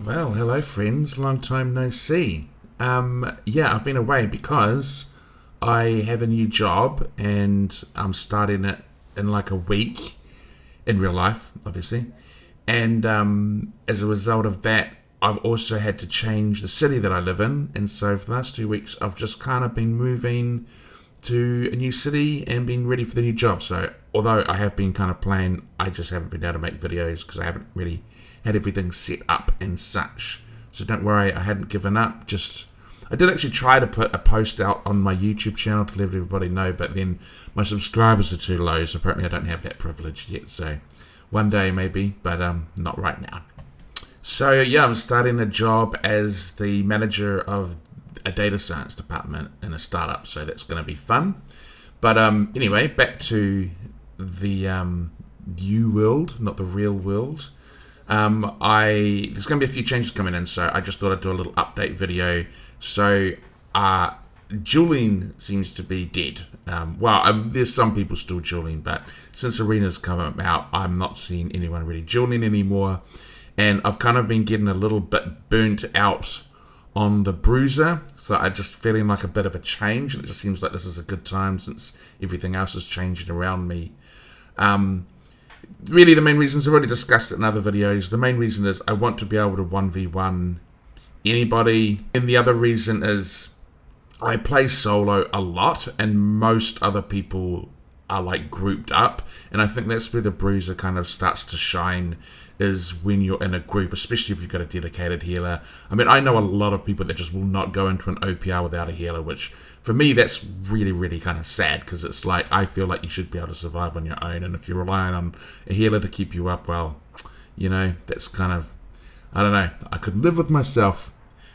Well, hello friends, long time no see. Yeah, I've been away because I have a new job and I'm starting it in like a week in real life, obviously. And as a result of that, I've also had to change the city that I live in. And so for the last 2 weeks, I've just kind of been moving to a new city and being ready for the new job. So although I have been kind of playing, I just haven't been able to make videos because I haven't really had everything set up and such. So don't worry, I hadn't given up. Just I did actually try to put a post out on my YouTube channel to let everybody know, but then my subscribers are too low, so apparently I don't have that privilege yet. So one day maybe, but not right now. So yeah, I'm starting a job as the manager of a data science department in a startup, so that's going to be fun. But anyway, back to the new world, not the real world. There's going to be a few changes coming in, so I just thought I'd do a little update video. So dueling seems to be dead. There's some people still dueling, but since Arena's come out, I'm not seeing anyone really dueling anymore. And I've kind of been getting a little bit burnt out on the Bruiser, so I'm just feeling like a bit of a change, and it just seems like this is a good time since everything else is changing around me. Really, the main reasons, I've already discussed it in other videos, the main reason is I want to be able to 1v1 anybody, and the other reason is I play solo a lot, and most other people are like grouped up, and I think that's where the Bruiser kind of starts to shine, is when you're in a group, especially if you've got a dedicated healer. I mean, I know a lot of people that just will not go into an OPR without a healer, which for me, that's really, really kind of sad, because it's like, I feel like you should be able to survive on your own, and if you're relying on a healer to keep you up, well, you know, that's kind of, I don't know, I could live with myself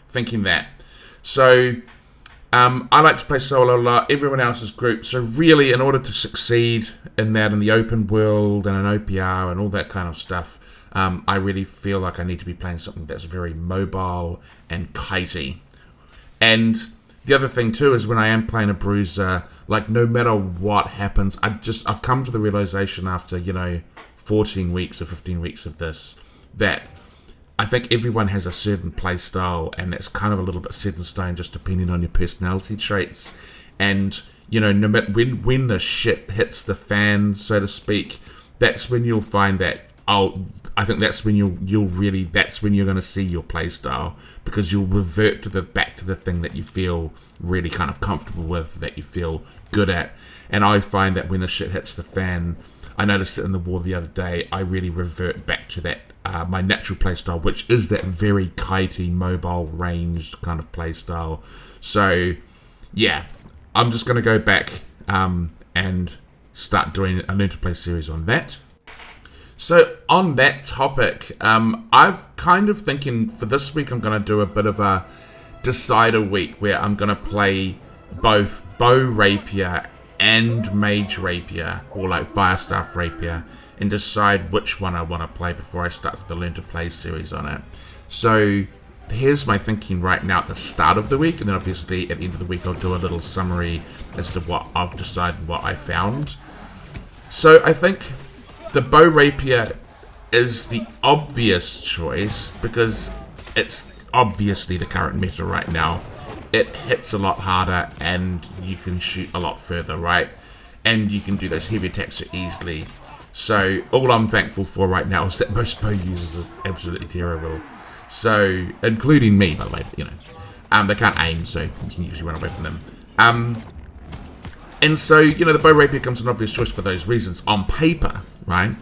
thinking that. So, I like to play solo a lot, everyone else is grouped, so really, in order to succeed in that, in the open world, and an OPR, and all that kind of stuff, I really feel like I need to be playing something that's very mobile and kitey. And the other thing too is when I am playing a Bruiser, like no matter what happens, I've come to the realization after 14 weeks or 15 weeks of this, that I think everyone has a certain play style, and that's kind of a little bit set in stone, just depending on your personality traits. And no matter when the shit hits the fan, so to speak, that's when you'll find that. I think that's when that's when you're going to see your play style, because you'll revert back to the thing that you feel really kind of comfortable with, that you feel good at. And I find that when the shit hits the fan, I noticed it in the war the other day, I really revert back to that, my natural play style, which is that very kitey, mobile, ranged kind of play style. So yeah, I'm just going to go back and start doing a Learn to Play series on that. So on that topic, I've kind of thinking for this week I'm going to do a bit of a decider week where I'm going to play both bow rapier and mage rapier, or like fire staff rapier, and decide which one I want to play before I start the Learn to Play series on it. So here's my thinking right now at the start of the week, and then obviously at the end of the week I'll do a little summary as to what I've decided, what I found. So I think the bow rapier is the obvious choice because it's obviously the current meta right now. It hits a lot harder and you can shoot a lot further, right? And you can do those heavy attacks so easily. So all I'm thankful for right now is that most bow users are absolutely terrible. So, including me, by the way, they can't aim, so you can usually run away from them. And so, the bow rapier becomes an obvious choice for those reasons on paper, right?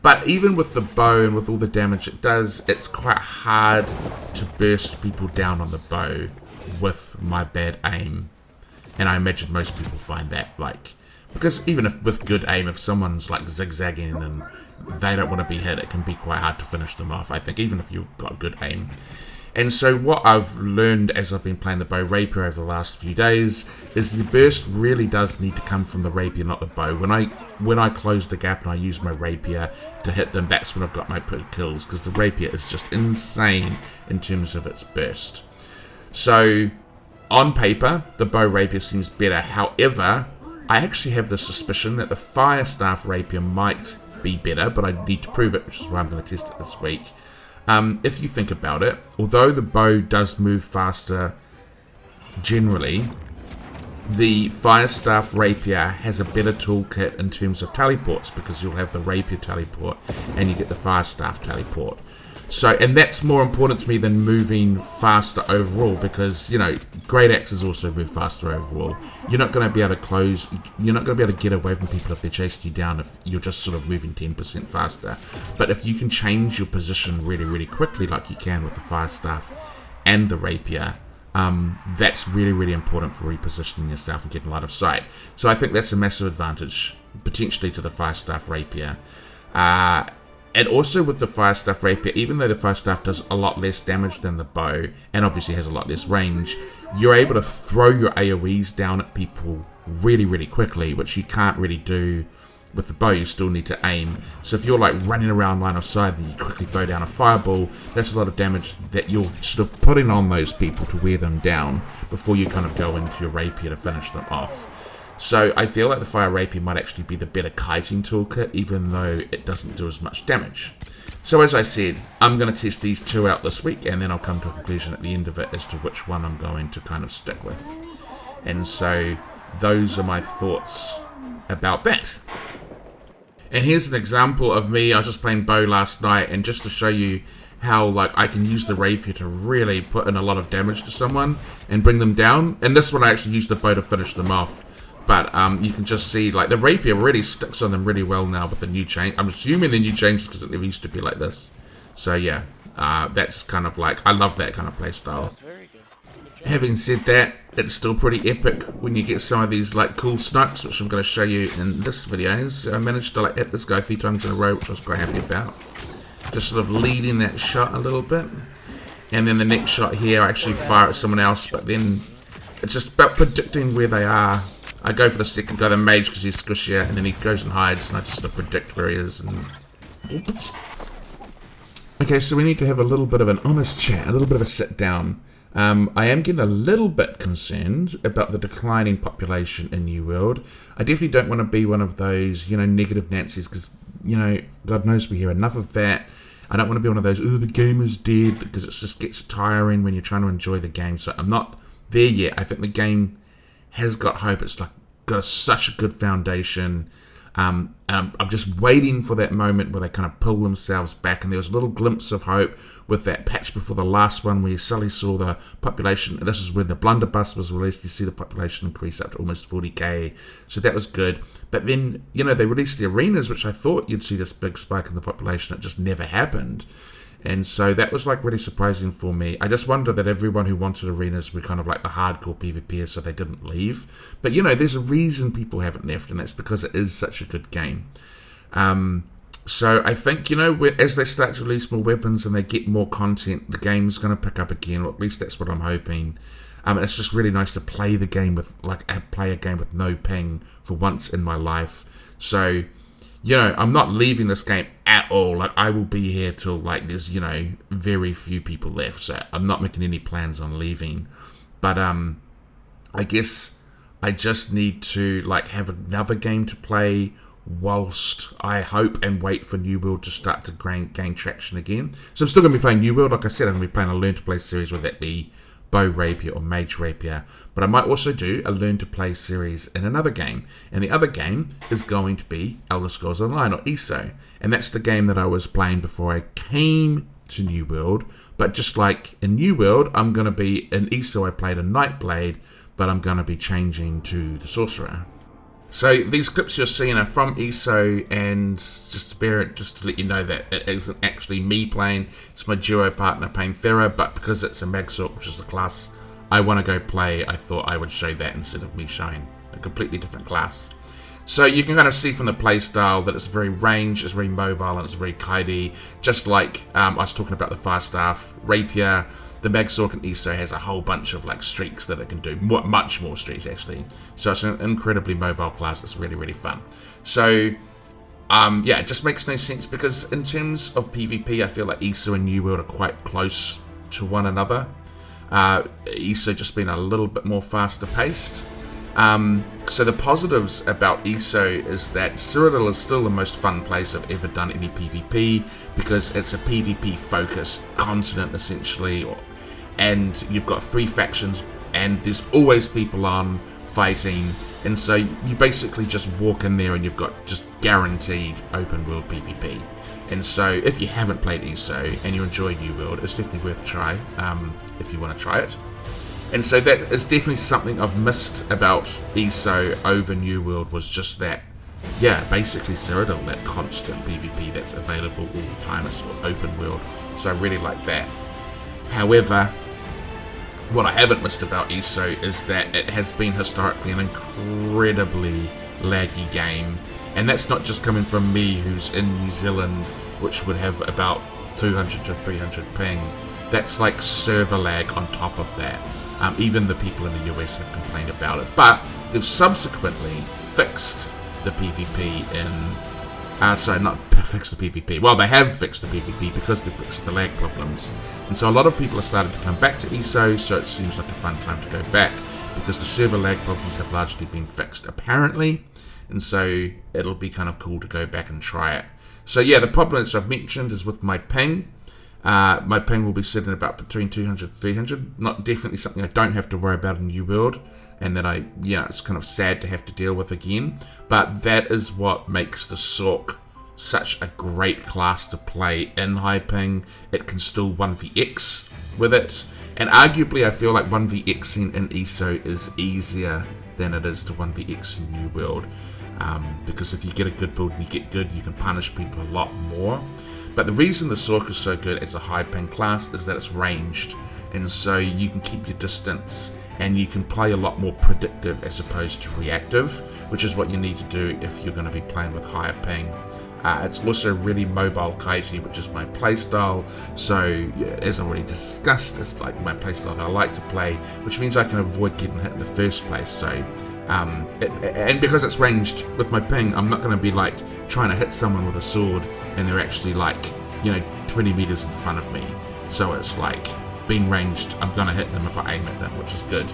But even with the bow and with all the damage it does, it's quite hard to burst people down on the bow with my bad aim. And I imagine most people find that, because even if with good aim, if someone's like zigzagging and they don't want to be hit, it can be quite hard to finish them off, I think, even if you've got good aim. And so what I've learned as I've been playing the bow rapier over the last few days is the burst really does need to come from the rapier, not the bow. When I close the gap and I use my rapier to hit them, that's when I've got my kills, because the rapier is just insane in terms of its burst. So on paper, the bow rapier seems better. However, I actually have the suspicion that the fire staff rapier might be better, but I need to prove it, which is why I'm going to test it this week. If you think about it, although the bow does move faster generally, the Fire Staff Rapier has a better toolkit in terms of teleports, because you'll have the Rapier teleport and you get the Fire Staff teleport. So, and that's more important to me than moving faster overall, because, you know, Great Axes also move faster overall. You're not going to be able to you're not going to be able to get away from people if they're chasing you down if you're just sort of moving 10% faster. But if you can change your position really, really quickly, like you can with the Fire Staff and the Rapier, that's really, really important for repositioning yourself and getting line of sight. So I think that's a massive advantage, potentially, to the Fire Staff Rapier. And also with the Fire Staff Rapier, even though the Fire Staff does a lot less damage than the bow, and obviously has a lot less range, you're able to throw your AoEs down at people really, really quickly, which you can't really do with the bow. You still need to aim. So if you're like running around line of sight and you quickly throw down a fireball, that's a lot of damage that you're sort of putting on those people to wear them down before you kind of go into your Rapier to finish them off. So I feel like the Fire Rapier might actually be the better kiting toolkit, even though it doesn't do as much damage. So as I said, I'm going to test these two out this week, and then I'll come to a conclusion at the end of it as to which one I'm going to kind of stick with. And so those are my thoughts about that. And here's an example of me. I was just playing bow last night, and just to show you how like I can use the Rapier to really put in a lot of damage to someone and bring them down. And this one I actually used the bow to finish them off. But you can just see, like, the Rapier really sticks on them really well now with the new change. I'm assuming the new changes because it never used to be like this. So, yeah, that's kind of like, I love that kind of playstyle. Having said that, it's still pretty epic when you get some of these, like, cool snipes, which I'm going to show you in this video. So I managed to, like, hit this guy 3 times in a row, which I was quite happy about. Just sort of leading that shot a little bit. And then the next shot here, I actually fire at someone else, but then it's just about predicting where they are. I go for the second guy, the mage, because he's squishier, and then he goes and hides, and I just sort of predict where he is. And oops. Okay, so we need to have a little bit of an honest chat, a little bit of a sit down. I am getting a little bit concerned about the declining population in New World. I definitely don't want to be one of those, you know, negative Nancy's, because, you know, God knows we hear enough of that. I don't want to be one of those, oh, the game is dead, because it just gets tiring when you're trying to enjoy the game. So I'm not there yet. I think the game has got hope. It's like got such a good foundation. I'm just waiting for that moment where they kind of pull themselves back, and there was a little glimpse of hope with that patch before the last one where you suddenly saw the population. This is when the blunderbuss was released. You see the population increase up to almost 40k, so that was good. But then, you know, they released the arenas, which I thought you'd see this big spike in the population. It just never happened. And so that was like really surprising for me. I just wonder that everyone who wanted arenas were kind of like the hardcore PvPers, so they didn't leave. But, you know, there's a reason people haven't left, and that's because it is such a good game. So I think, you know, as they start to release more weapons and they get more content, the game's going to pick up again, or at least that's what I'm hoping. And it's just really nice to play the game with, like, play a game with no ping for once in my life. So, you know, I'm not leaving this game at all. Like, I will be here till, like, there's, you know, very few people left. So I'm not making any plans on leaving. But I guess I just need to, like, have another game to play whilst I hope and wait for New World to start to gain traction again. So I'm still going to be playing New World. Like I said, I'm going to be playing a Learn to Play series, whether that be Bow Rapier or Mage Rapier. But I might also do a Learn to Play series in another game. And the other game is going to be Elder Scrolls Online, or ESO. And that's the game that I was playing before I came to New World. But just like in New World, I'm going to be in ESO. I played a Nightblade, but I'm going to be changing to the Sorcerer. So these clips you're seeing are from ESO, and just to let you know that it isn't actually me playing. It's my duo partner Panthera, but because it's a Magsork, which is the class I want to go play, I thought I would show that instead of me showing a completely different class. So you can kind of see from the playstyle that it's very ranged, it's very mobile, and it's very kitey. Just like I was talking about the Fire Staff Rapier, the Magsork and ESO has a whole bunch of like streaks that it can do, much more streaks actually. So it's an incredibly mobile class. It's really, really fun. So yeah, it just makes no sense because in terms of PvP, I feel like ESO and New World are quite close to one another. ESO just been a little bit more faster paced. So the positives about ESO is that Cyrodiil is still the most fun place I've ever done any PvP, because it's a PvP focused continent essentially, and you've got 3 factions and there's always people on fighting, and so you basically just walk in there and you've got just guaranteed open world PvP. And so if you haven't played ESO and you enjoy New World, it's definitely worth a try if you want to try it. And so that is definitely something I've missed about ESO over New World, was just that, yeah, basically Cyrodiil, that constant PvP that's available all the time. It's open world, so I really like that. However, what I haven't missed about ESO is that it has been historically an incredibly laggy game. And that's not just coming from me, who's in New Zealand, which would have about 200 to 300 ping. That's like server lag on top of that. Even the people in the US have complained about it. But they've subsequently fixed the PvP in... sorry, not fixed the PvP. Well, they have fixed the PvP because they fixed the lag problems. And so a lot of people are starting to come back to ESO, so it seems like a fun time to go back, because the server lag problems have largely been fixed, apparently. And so it'll be kind of cool to go back and try it. So yeah, the problems I've mentioned is with my ping. My ping will be sitting about between 200 and 300. Not definitely something I don't have to worry about in New World, and that it's kind of sad to have to deal with again. But that is what makes the Sork such a great class to play in high ping. It can still 1vx with it. And arguably I feel like 1vxing in ESO is easier than it is to 1vx in New World. Because if you get a good build and you get good, you can punish people a lot more. But the reason the Sork is so good as a high ping class is that it's ranged, and so you can keep your distance and you can play a lot more predictive as opposed to reactive, which is what you need to do if you're going to be playing with higher ping. It's also really mobile kitey, which is my playstyle. So as I already discussed, it's like my playstyle that I like to play, which means I can avoid getting hit in the first place. So and because it's ranged with my ping, I'm not going to be like trying to hit someone with a sword and they're actually like 20 meters in front of me. So it's like, being ranged, I'm going to hit them if I aim at them, which is good.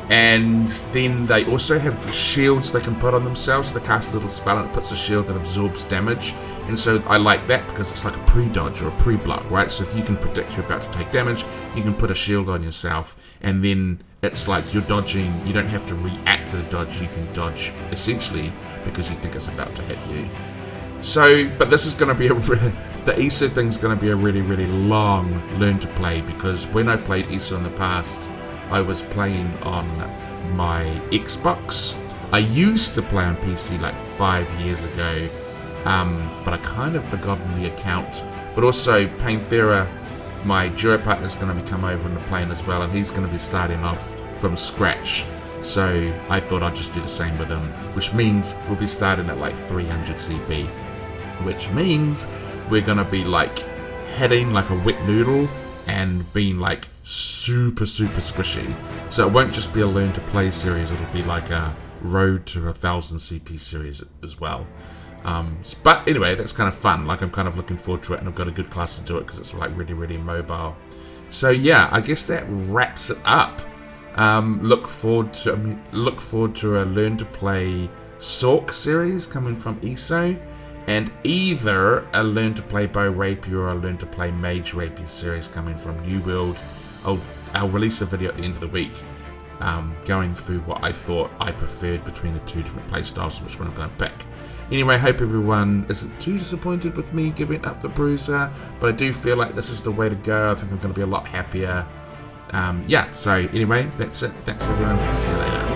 And then they also have shields they can put on themselves. So they cast a little spell and it puts a shield that absorbs damage. And so I like that because it's like a pre-dodge or a pre-block, right? So if you can predict you're about to take damage, you can put a shield on yourself, and then it's like you're dodging. You don't have to react to the dodge. You can dodge essentially because you think it's about to hit you. So, but this is going to be the ESO thing's going to be a really, really long learn to play, because when I played ESO in the past, I was playing on my Xbox. I used to play on PC like 5 years ago, but I kind of forgotten the account. But also, Panthera, my duo partner, is going to be come over and playing as well, and he's going to be starting off from scratch. So I thought I'd just do the same with him, which means we'll be starting at like 300 CP, which means we're going to be like hitting like a wet noodle and being like super squishy. So it won't just be a learn to play series, it'll be like a road to 1000 CP series as well. But anyway, that's kind of fun. Like, I'm kind of looking forward to it, and I've got a good class to do it because it's like really, really mobile. So yeah, I guess that wraps it up. Look forward to a learn to play Sork series coming from ESO, and either a learn to play bow rapier or a learn to play mage rapier series coming from New World. I'll release a video at the end of the week going through what I thought I preferred between the two different playstyles and which one I'm going to pick. Anyway, I hope everyone isn't too disappointed with me giving up the Bruiser, but I do feel like this is the way to go. I think I'm going to be a lot happier. Yeah, so anyway, that's it. Thanks everyone. See you later.